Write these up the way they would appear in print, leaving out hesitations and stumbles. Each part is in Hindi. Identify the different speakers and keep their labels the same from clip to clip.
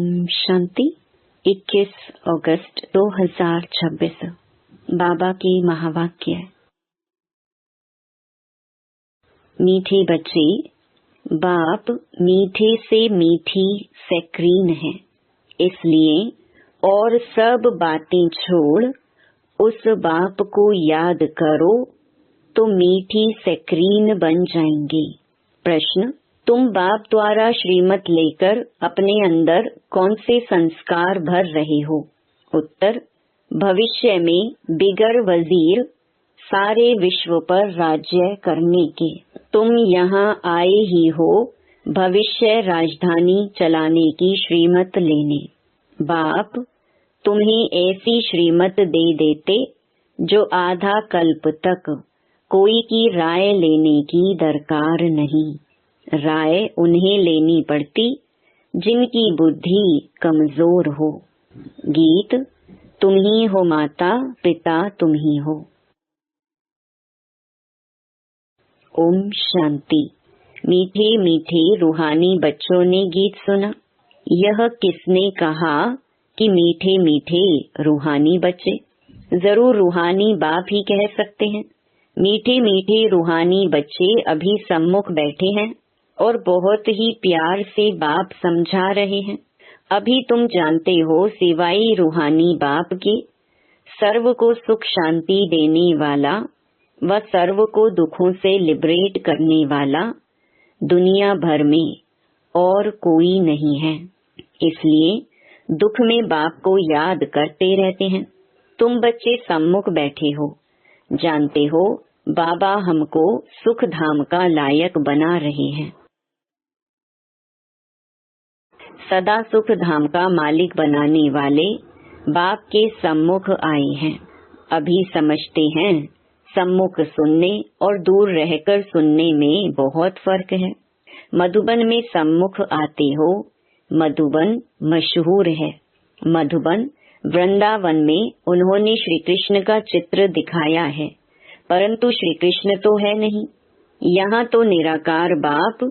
Speaker 1: ओम शांति। 21 अगस्त 2026 बाबा की महावाक्य। मीठे बच्चे, बाप मीठे से मीठी सैक्रीन है, इसलिए और सब बातें छोड़ उस बाप को याद करो तो मीठी सैक्रीन बन जाएंगी। प्रश्न: तुम बाप द्वारा श्रीमत लेकर अपने अंदर कौन से संस्कार भर रहे हो? उत्तर: भविष्य में बिगर वजीर सारे विश्व पर राज्य करने के। तुम यहाँ आए ही हो भविष्य राजधानी चलाने की श्रीमत लेने। बाप तुम्हें ऐसी श्रीमत दे देते जो आधा कल्प तक कोई की राय लेने की दरकार नहीं। राय उन्हें लेनी पड़ती जिनकी बुद्धि कमजोर हो। गीत: तुम ही हो माता पिता तुम ही हो। ओम शांति। मीठे मीठे रूहानी बच्चों ने गीत सुना। यह किसने कहा कि मीठे मीठे रूहानी बच्चे? जरूर रूहानी बाप ही कह सकते हैं। मीठे मीठे रूहानी बच्चे अभी सम्मुख बैठे हैं और बहुत ही प्यार से बाप समझा रहे हैं। अभी तुम जानते हो सिवाय रूहानी बाप के सर्व को सुख शांति देने वाला व सर्व को दुखों से लिबरेट करने वाला दुनिया भर में और कोई नहीं है। इसलिए दुख में बाप को याद करते रहते हैं। तुम बच्चे सम्मुख बैठे हो, जानते हो बाबा हमको सुख धाम का लायक बना रहे हैं। सदा सुख धाम का मालिक बनाने वाले बाप के सम्मुख आए हैं। अभी समझते हैं सम्मुख सुनने और दूर रहकर सुनने में बहुत फर्क है। मधुबन में सम्मुख आते हो। मधुबन मशहूर है। मधुबन वृंदावन में उन्होंने श्री कृष्ण का चित्र दिखाया है, परंतु श्री कृष्ण तो है नहीं। यहाँ तो निराकार बाप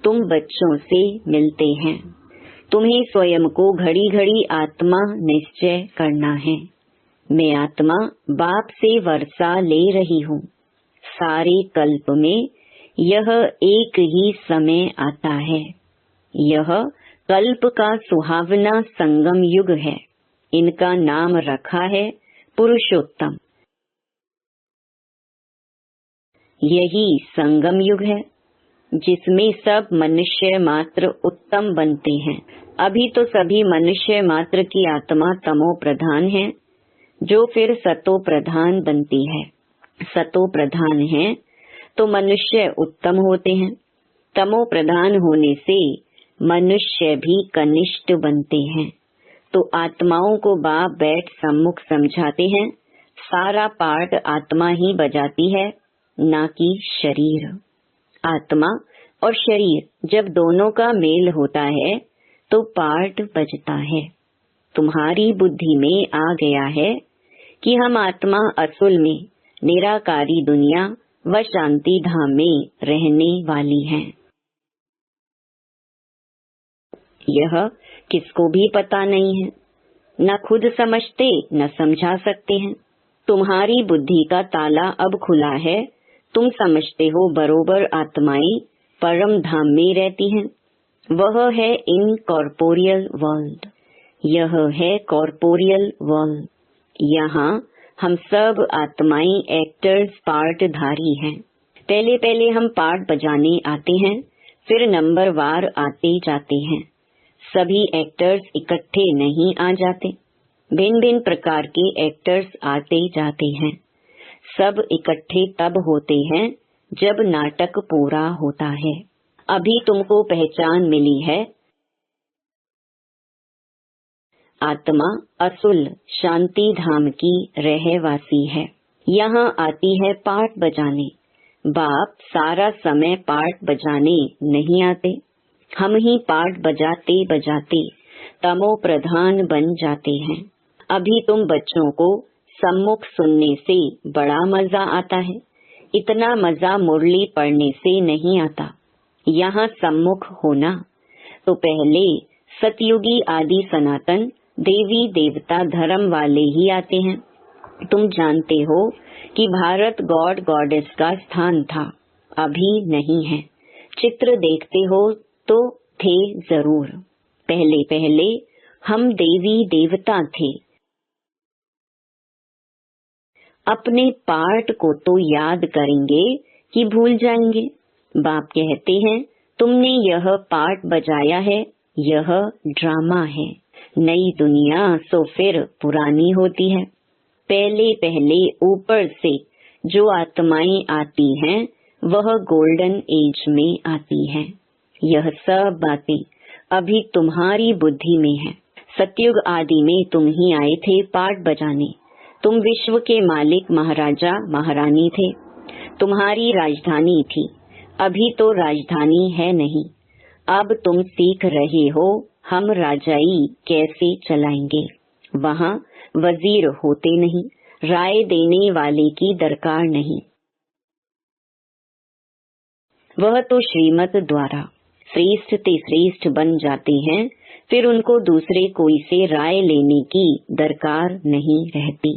Speaker 1: तुम बच्चों से मिलते हैं। तुम्हें स्वयं को घड़ी घड़ी आत्मा निश्चय करना है। मैं आत्मा बाप से वर्षा ले रही हूँ। सारे कल्प में यह एक ही समय आता है। यह कल्प का सुहावना संगम युग है। इनका नाम रखा है पुरुषोत्तम। यही संगम युग है जिसमें सब मनुष्य मात्र उत्तम बनते हैं। अभी तो सभी मनुष्य मात्र की आत्मा तमो प्रधान है, जो फिर सतो प्रधान बनती है। सतो प्रधान है तो मनुष्य उत्तम होते हैं। तमो प्रधान होने से मनुष्य भी कनिष्ठ बनते हैं। तो आत्माओं को बाप बैठ सम्मुख समझाते हैं। सारा पाठ आत्मा ही बजाती है, ना कि शरीर। आत्मा और शरीर जब दोनों का मेल होता है तो पाठ बजता है। तुम्हारी बुद्धि में आ गया है कि हम आत्मा असुल में निराकारी दुनिया व शांति धाम में रहने वाली हैं। यह किसको भी पता नहीं है, न खुद समझते न समझा सकते हैं। तुम्हारी बुद्धि का ताला अब खुला है। तुम समझते हो बरोबर आत्माएं परम धाम में रहती हैं। वह है इनकॉर्पोरियल वर्ल्ड। यह है कॉर्पोरियल वर्ल्ड। यहाँ हम सब आत्माएं एक्टर्स पार्ट धारी हैं। पहले पहले हम पार्ट बजाने आते हैं, फिर नंबर वार आते जाते हैं। सभी एक्टर्स इकट्ठे नहीं आ जाते। भिन्न भिन्न प्रकार के एक्टर्स आते जाते हैं। सब इकट्ठे तब होते हैं जब नाटक पूरा होता है। अभी तुमको पहचान मिली है। आत्मा असुल शांति धाम की रहवासी है। यहाँ आती है पाठ बजाने। बाप सारा समय पाठ बजाने नहीं आते। हम ही पाठ बजाते बजाते तमो प्रधान बन जाते हैं। अभी तुम बच्चों को सम्मुख सुनने से बड़ा मजा आता है। इतना मजा मुरली पढ़ने से नहीं आता। यहाँ सम्मुख होना तो पहले सतयुगी आदि सनातन देवी देवता धर्म वाले ही आते हैं। तुम जानते हो कि भारत गॉड गॉडेस का स्थान था, अभी नहीं है। चित्र देखते हो तो थे जरूर। पहले पहले हम देवी देवता थे। अपने पार्ट को तो याद करेंगे कि भूल जाएंगे। बाप कहते हैं तुमने यह पार्ट बजाया है, यह ड्रामा है। नई दुनिया सो फिर पुरानी होती है। पहले पहले ऊपर से जो आत्माएं आती हैं वह गोल्डन एज में आती हैं। यह सब बातें अभी तुम्हारी बुद्धि में है। सतयुग आदि में तुम ही आए थे पार्ट बजाने। तुम विश्व के मालिक महाराजा महारानी थे। तुम्हारी राजधानी थी, अभी तो राजधानी है नहीं। अब तुम सीख रहे हो हम राजाई कैसे चलाएंगे। वहाँ वजीर होते नहीं, राय देने वाले की दरकार नहीं। वह तो श्रीमत द्वारा श्रेष्ठ ते श्रेष्ठ बन जाते हैं, फिर उनको दूसरे कोई से राय लेने की दरकार नहीं रहती।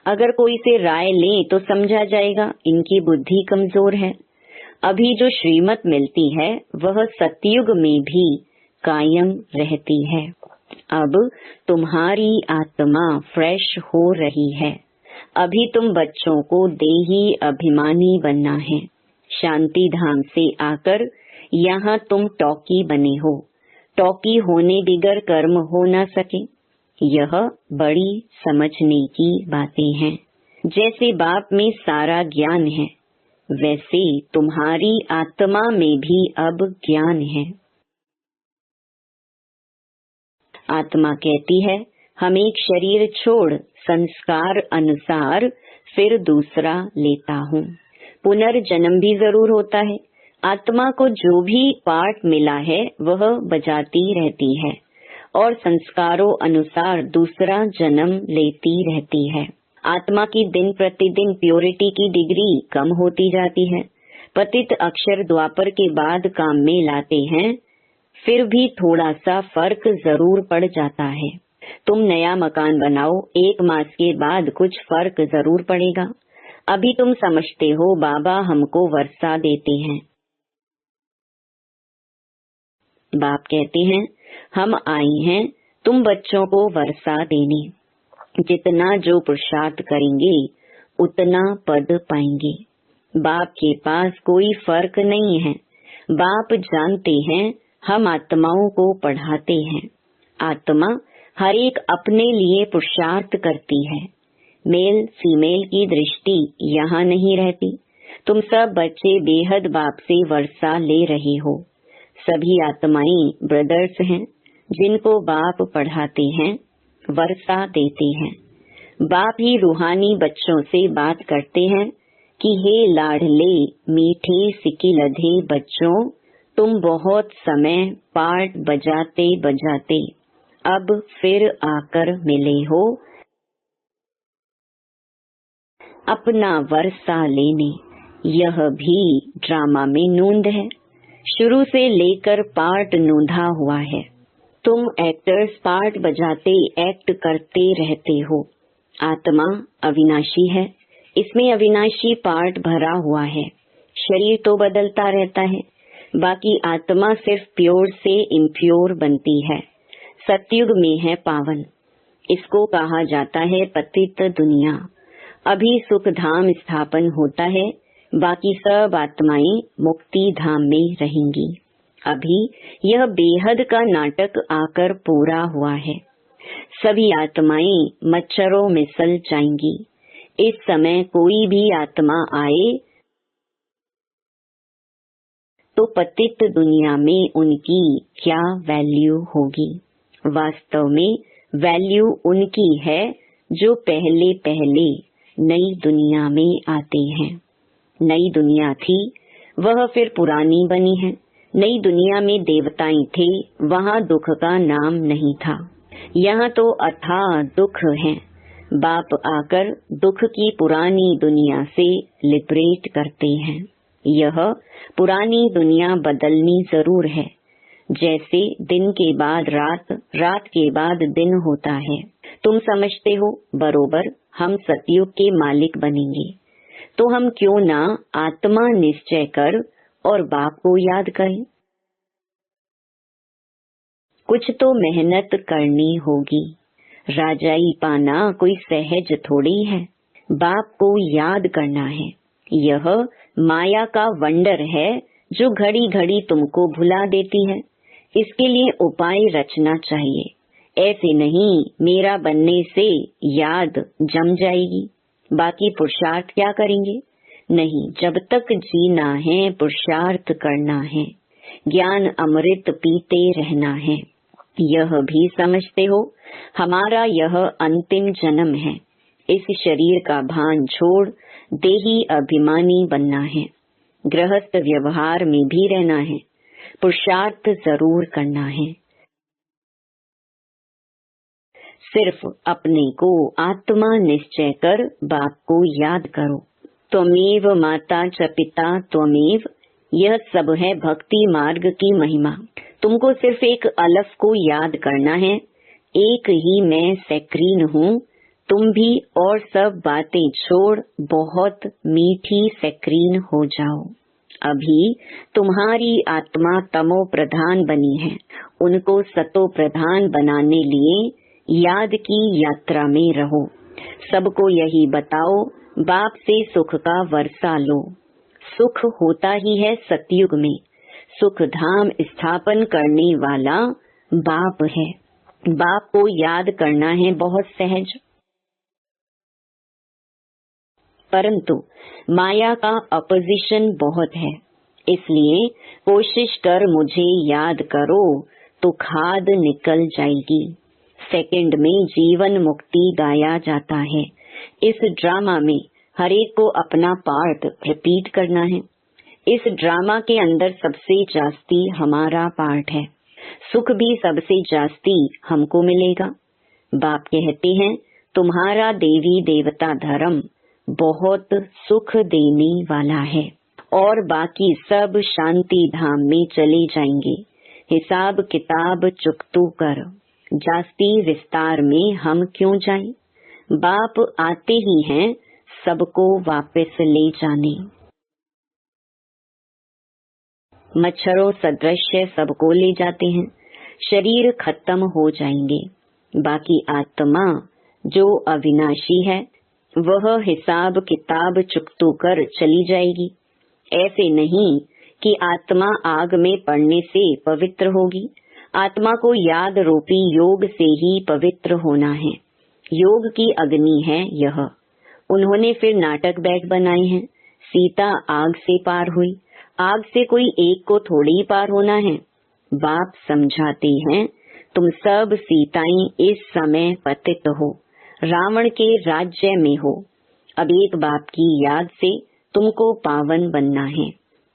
Speaker 1: अगर कोई से राय ले तो समझा जाएगा इनकी बुद्धि कमजोर है। अभी जो श्रीमत मिलती है वह सतयुग में भी कायम रहती है। अब तुम्हारी आत्मा फ्रेश हो रही है। अभी तुम बच्चों को देही अभिमानी बनना है। शांति धाम से आकर यहाँ तुम टॉकी बने हो। टॉकी होने बिगर कर्म हो न सके। यह बड़ी समझने की बातें हैं। जैसे बाप में सारा ज्ञान है, वैसे तुम्हारी आत्मा में भी अब ज्ञान है। आत्मा कहती है हम एक शरीर छोड़ संस्कार अनुसार फिर दूसरा लेता हूँ। पुनर्जन्म भी जरूर होता है। आत्मा को जो भी पार्ट मिला है वह बजाती रहती है और संस्कारों अनुसार दूसरा जन्म लेती रहती है। आत्मा की दिन प्रतिदिन प्योरिटी की डिग्री कम होती जाती है। पतित अक्षर द्वापर के बाद काम में लाते हैं, फिर भी थोड़ा सा फर्क जरूर पड़ जाता है। तुम नया मकान बनाओ, 1 मास के बाद कुछ फर्क जरूर पड़ेगा। अभी तुम समझते हो बाबा हमको वर्षा देते हैं। बाप कहते हैं हम आए हैं तुम बच्चों को वर्षा देने। जितना जो पुरुषार्थ करेंगे उतना पद पाएंगे। बाप के पास कोई फर्क नहीं है। बाप जानते हैं हम आत्माओं को पढ़ाते हैं। आत्मा हर एक अपने लिए पुरुषार्थ करती है। मेल फीमेल की दृष्टि यहाँ नहीं रहती। तुम सब बच्चे बेहद बाप से वर्षा ले रहे हो। सभी आत्माएं ब्रदर्स हैं जिनको बाप पढ़ाते हैं, वर्षा देते हैं। बाप ही रूहानी बच्चों से बात करते हैं कि हे लाडले मीठे सिकिलधे बच्चों, तुम बहुत समय पार्ट बजाते बजाते अब फिर आकर मिले हो अपना वर्षा लेने। यह भी ड्रामा में नूंद है। शुरू से लेकर पार्ट नूंधा हुआ है। तुम एक्टर्स पार्ट बजाते एक्ट करते रहते हो। आत्मा अविनाशी है, इसमें अविनाशी पार्ट भरा हुआ है। शरीर तो बदलता रहता है, बाकी आत्मा सिर्फ प्योर से इम्प्योर बनती है। सतयुग में है पावन। इसको कहा जाता है पतित दुनिया। अभी सुख धाम स्थापन होता है, बाकी सब आत्माएं मुक्ति धाम में रहेंगी। अभी यह बेहद का नाटक आकर पूरा हुआ है। सभी आत्माएं मच्छरों में सल जाएंगी। इस समय कोई भी आत्मा आए तो पतित दुनिया में उनकी क्या वैल्यू होगी। वास्तव में वैल्यू उनकी है जो पहले पहले नई दुनिया में आते हैं। नई दुनिया थी, वह फिर पुरानी बनी है। नई दुनिया में देवताएं थे, वहाँ दुख का नाम नहीं था। यहाँ तो अथाह दुख है। बाप आकर दुख की पुरानी दुनिया से लिबरेट करते हैं। यह पुरानी दुनिया बदलनी जरूर है। जैसे दिन के बाद रात, रात के बाद दिन होता है। तुम समझते हो बरोबर हम सतयुग के मालिक बनेंगे, तो हम क्यों ना आत्मा निश्चय कर और बाप को याद करें। कुछ तो मेहनत करनी होगी, राजाई पाना कोई सहज थोड़ी है। बाप को याद करना है, यह माया का वंडर है जो घड़ी घड़ी तुमको भुला देती है। इसके लिए उपाय रचना चाहिए, ऐसे नहीं मेरा बनने से याद जम जाएगी, बाकी पुरुषार्थ क्या करेंगे। नहीं, जब तक जीना है पुरुषार्थ करना है, ज्ञान अमृत पीते रहना है। यह भी समझते हो हमारा यह अंतिम जन्म है, इस शरीर का भान छोड़ देही अभिमानी बनना है, गृहस्थ व्यवहार में भी रहना है, पुरुषार्थ जरूर करना है। सिर्फ अपने को आत्मा निश्चय कर बाप को याद करो। त्वमेव माता च पिता त्वमेव, यह सब है भक्ति मार्ग की महिमा। तुमको सिर्फ एक अलफ को याद करना है, एक ही मैं सैक्रीन हूँ, तुम भी और सब बातें छोड़ बहुत मीठी सैक्रीन हो जाओ। अभी तुम्हारी आत्मा तमो प्रधान बनी है, उनको सतो प्रधान बनाने लिए याद की यात्रा में रहो। सबको यही बताओ, बाप से सुख का वर्षा लो। सुख होता ही है सतयुग में, सुख धाम स्थापन करने वाला बाप है। बाप को याद करना है बहुत सहज, परंतु माया का अपोजिशन बहुत है, इसलिए कोशिश कर मुझे याद करो तो खाद निकल जाएगी। सेकंड में जीवन मुक्ति गाया जाता है। इस ड्रामा में हरेक को अपना पार्ट रिपीट करना है। इस ड्रामा के अंदर सबसे जास्ती हमारा पार्ट है, सुख भी सबसे जास्ती हमको मिलेगा। बाप कहते हैं तुम्हारा देवी देवता धर्म बहुत सुख देने वाला है और बाकी सब शांति धाम में चले जाएंगे। हिसाब किताब चुकतू कर, जास्ती विस्तार में हम क्यों जाएं। बाप आते ही हैं सबको वापस ले जाने। मच्छरों सदृश सबको ले जाते हैं, शरीर खत्म हो जाएंगे, बाकी आत्मा जो अविनाशी है वह हिसाब किताब चुकतू कर चली जाएगी। ऐसे नहीं कि आत्मा आग में पड़ने से पवित्र होगी, आत्मा को याद रूपी योग से ही पवित्र होना है। योग की अग्नि है यह। उन्होंने फिर नाटक बैग बनाए हैं। सीता आग से पार हुई, आग से कोई एक को थोड़ी पार होना है। बाप समझाते हैं तुम सब सीताएं इस समय पतित हो, रावण के राज्य में हो। अब एक बाप की याद से तुमको पावन बनना है।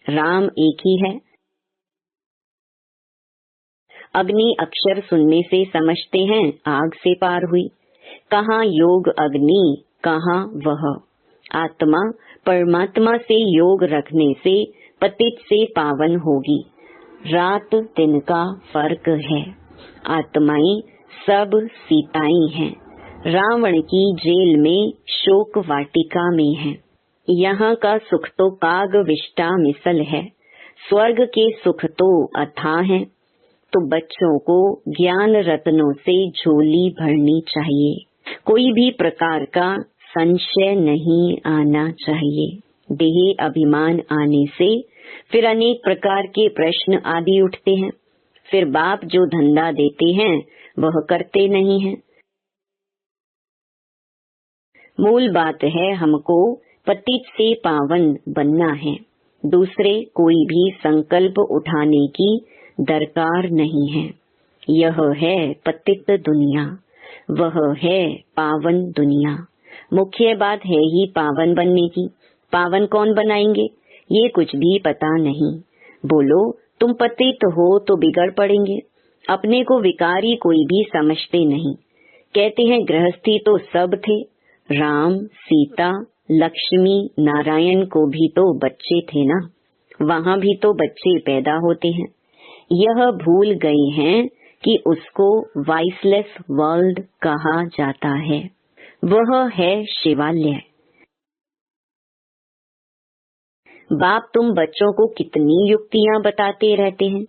Speaker 1: राम एक ही है। अग्नि अक्षर सुनने से समझते हैं आग से पार हुई। कहाँ योग अग्नि, कहाँ वह आत्मा। परमात्मा से योग रखने से पतित से पावन होगी। रात दिन का फर्क है। आत्माएं सब सीताएं हैं। रावण की जेल में शोक वाटिका में है। यहाँ का सुख तो काग विष्टा मिसल है, स्वर्ग के सुख तो अथाह है। तो बच्चों को ज्ञान रत्नों से झोली भरनी चाहिए, कोई भी प्रकार का संशय नहीं आना चाहिए। देह अभिमान आने से फिर अनेक प्रकार के प्रश्न आदि उठते हैं। फिर बाप जो धंधा देते हैं वह करते नहीं हैं। मूल बात है हमको पतित से पावन बनना है। दूसरे कोई भी संकल्प उठाने की दरकार नहीं है। यह है पतित दुनिया, वह है पावन दुनिया। मुख्य बात है ही पावन बनने की। पावन कौन बनाएंगे ये कुछ भी पता नहीं। बोलो तुम पतित हो तो बिगड़ पड़ेंगे। अपने को विकारी कोई भी समझते नहीं। कहते हैं गृहस्थी तो सब थे, राम सीता लक्ष्मी नारायण को भी तो बच्चे थे ना, वहाँ भी तो बच्चे पैदा होते हैं। यह भूल गए हैं कि उसको वॉइसलेस वर्ल्ड कहा जाता है। वह है शिवालय। बाप तुम बच्चों को कितनी युक्तियां बताते रहते हैं।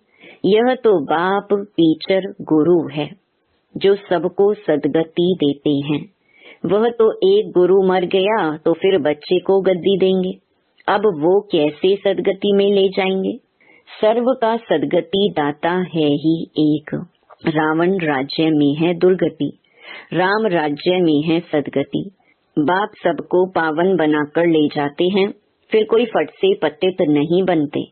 Speaker 1: यह तो बाप टीचर गुरु है जो सबको सदगति देते हैं। वह तो एक गुरु मर गया तो फिर बच्चे को गद्दी देंगे। अब वो कैसे सदगति में ले जाएंगे। सर्व का सदगति दाता है ही एक। रावण राज्य में है दुर्गति, राम राज्य में है सदगति। बाप सबको पावन बनाकर ले जाते हैं, फिर कोई फट से पतित नहीं बनते,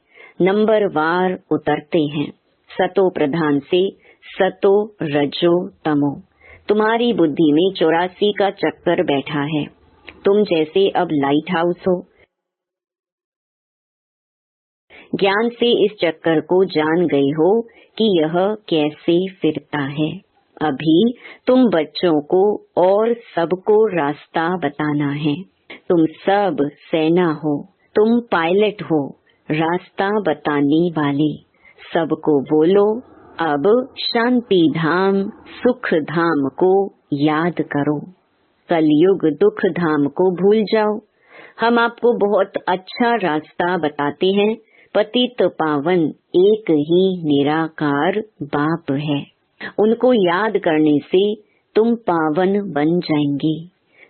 Speaker 1: नंबर वार उतरते हैं। सतो प्रधान से सतो रजो तमो। तुम्हारी बुद्धि में 84 का चक्कर बैठा है। तुम जैसे अब लाइट हाउस हो। ज्ञान से इस चक्कर को जान गए हो कि यह कैसे फिरता है। अभी तुम बच्चों को और सबको रास्ता बताना है। तुम सब सेना हो, तुम पायलट हो, रास्ता बताने वाले। सबको बोलो अब शांति धाम सुख धाम को याद करो। कलयुग दुख धाम को भूल जाओ। हम आपको बहुत अच्छा रास्ता बताते हैं। पतित पावन एक ही निराकार बाप है। उनको याद करने से तुम पावन बन जाएंगे।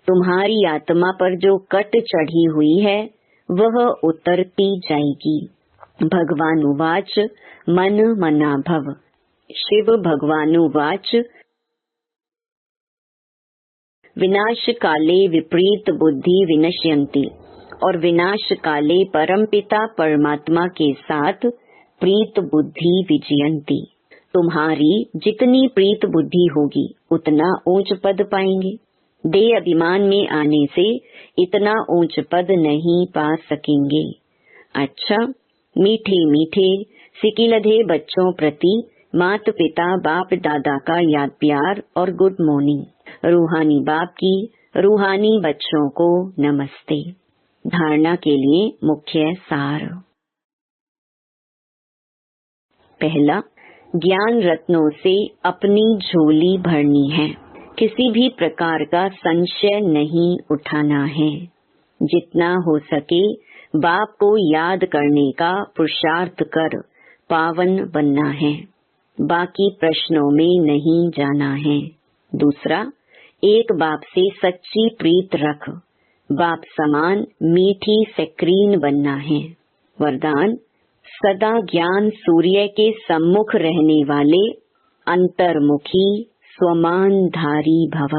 Speaker 1: तुम्हारी आत्मा पर जो कट चढ़ी हुई है वह उतरती जाएगी। भगवानुवाच मन मना भव। शिव भगवानुवाच विनाश काले विपरीत बुद्धि विनश्यन्ति। और विनाश काले परमपिता परमात्मा के साथ प्रीत बुद्धि विजयंती। तुम्हारी जितनी प्रीत बुद्धि होगी उतना ऊंच पद पाएंगे। देह अभिमान में आने से इतना ऊंच पद नहीं पा सकेंगे। अच्छा, मीठे मीठे सिकिलधे बच्चों प्रति मात पिता बाप दादा का याद प्यार और गुड मॉर्निंग। रूहानी बाप की रूहानी बच्चों को नमस्ते। धारणा के लिए मुख्य सार। पहला, ज्ञान रत्नों से अपनी झोली भरनी है। किसी भी प्रकार का संशय नहीं उठाना है। जितना हो सके बाप को याद करने का पुरुषार्थ कर पावन बनना है। बाकी प्रश्नों में नहीं जाना है। दूसरा, एक बाप से सच्ची प्रीत रख। बाप समान मीठी सक्रीन बनना है। वरदान, सदा ज्ञान सूर्य के सम्मुख रहने वाले अंतर्मुखी स्वमानधारी भव।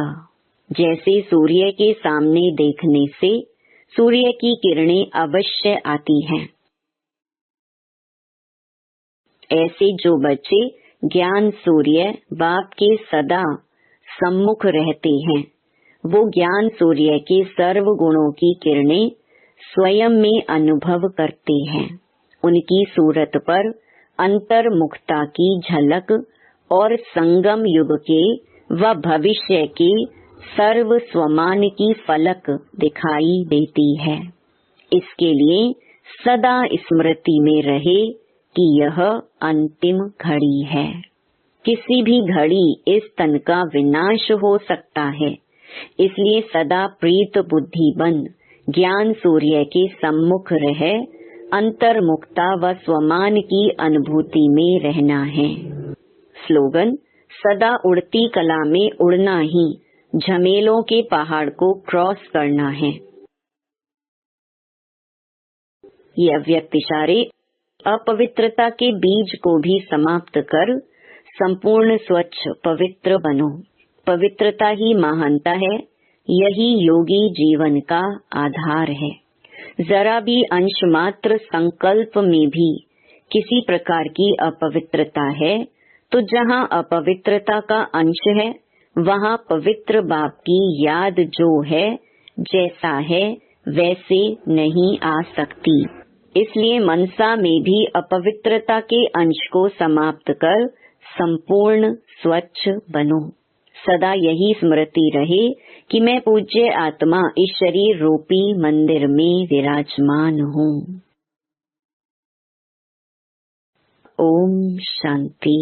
Speaker 1: जैसे सूर्य के सामने देखने से सूर्य की किरणें अवश्य आती हैं, ऐसे जो बच्चे ज्ञान सूर्य बाप के सदा सम्मुख रहते हैं वो ज्ञान सूर्य के सर्व गुणों की किरणें स्वयं में अनुभव करते हैं। उनकी सूरत पर अंतर्मुखता की झलक और संगम युग के व भविष्य के सर्व स्वमान की फलक दिखाई देती है। इसके लिए सदा स्मृति में रहे कि यह अंतिम घड़ी है। किसी भी घड़ी इस तन का विनाश हो सकता है। इसलिए सदा प्रीत बुद्धि बन ज्ञान सूर्य के सम्मुख रह अंतर्मुखता व स्वमान की अनुभूति में रहना है। स्लोगन, सदा उड़ती कला में उड़ना ही झमेलों के पहाड़ को क्रॉस करना है। ये अव्यक्त इशारे अपवित्रता के बीज को भी समाप्त कर संपूर्ण स्वच्छ पवित्र बनो। पवित्रता ही महानता है। यही योगी जीवन का आधार है। जरा भी अंश मात्र संकल्प में भी किसी प्रकार की अपवित्रता है तो जहाँ अपवित्रता का अंश है वहाँ पवित्र बाप की याद जो है जैसा है वैसे नहीं आ सकती। इसलिए मनसा में भी अपवित्रता के अंश को समाप्त कर संपूर्ण स्वच्छ बनो। सदा यही स्मृति रहे कि मैं पूज्य आत्मा इस शरीर रूपी मंदिर में विराजमान हूँ। ओम शांति।